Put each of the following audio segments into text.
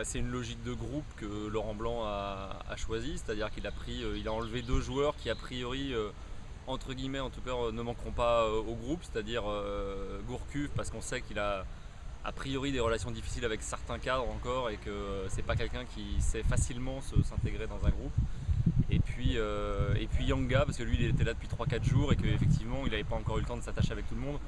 c'est une logique de groupe que Laurent Blanc a choisie, c'est-à-dire qu'il il a enlevé deux joueurs qui a priori, entre guillemets en tout cas, ne manqueront pas au groupe, c'est-à-dire Gourcuff, parce qu'on sait qu'il a priori des relations difficiles avec certains cadres encore et que c'est pas quelqu'un qui sait facilement s'intégrer dans un groupe. Et puis Yanga, parce que lui il était là depuis 3-4 jours et qu'effectivement il n'avait pas encore eu le temps de s'attacher avec tout le monde.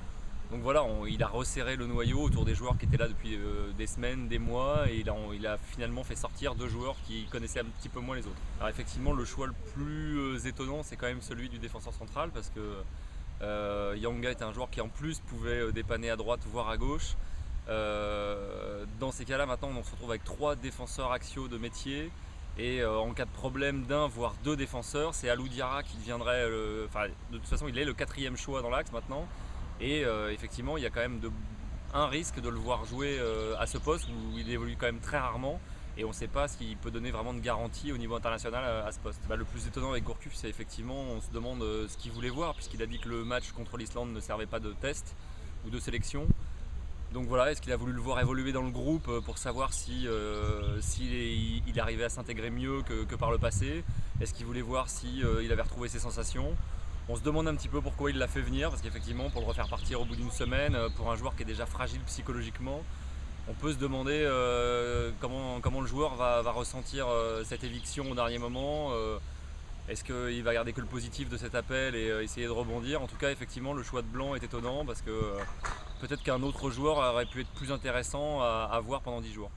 Donc voilà, il a resserré le noyau autour des joueurs qui étaient là depuis des semaines, des mois, et il a finalement fait sortir deux joueurs qui connaissaient un petit peu moins les autres. Alors effectivement, le choix le plus étonnant, c'est quand même celui du défenseur central, parce que Yanga était un joueur qui en plus pouvait dépanner à droite voire à gauche. Dans ces cas-là, maintenant, on se retrouve avec trois défenseurs axiaux de métier. Et en cas de problème d'un voire deux défenseurs, c'est Alou Diarra qui deviendrait, de toute façon il est le quatrième choix dans l'axe maintenant. Et effectivement il y a quand même un risque de le voir jouer à ce poste où il évolue quand même très rarement. Et on ne sait pas s'il peut donner vraiment de garantie au niveau international à ce poste. Le plus étonnant avec Gourcuff, c'est effectivement, on se demande ce qu'il voulait voir, puisqu'il a dit que le match contre l'Islande ne servait pas de test ou de sélection. Donc voilà, est-ce qu'il a voulu le voir évoluer dans le groupe pour savoir s'il arrivait à s'intégrer mieux que par le passé? Est-ce qu'il voulait voir s'il avait retrouvé ses sensations? On se demande un petit peu pourquoi il l'a fait venir, parce qu'effectivement, pour le refaire partir au bout d'une semaine, pour un joueur qui est déjà fragile psychologiquement, on peut se demander comment le joueur va ressentir cette éviction au dernier moment. Est-ce qu'il va garder que le positif de cet appel et essayer de rebondir? En tout cas, effectivement, le choix de Blanc est étonnant parce que peut-être qu'un autre joueur aurait pu être plus intéressant à voir pendant 10 jours.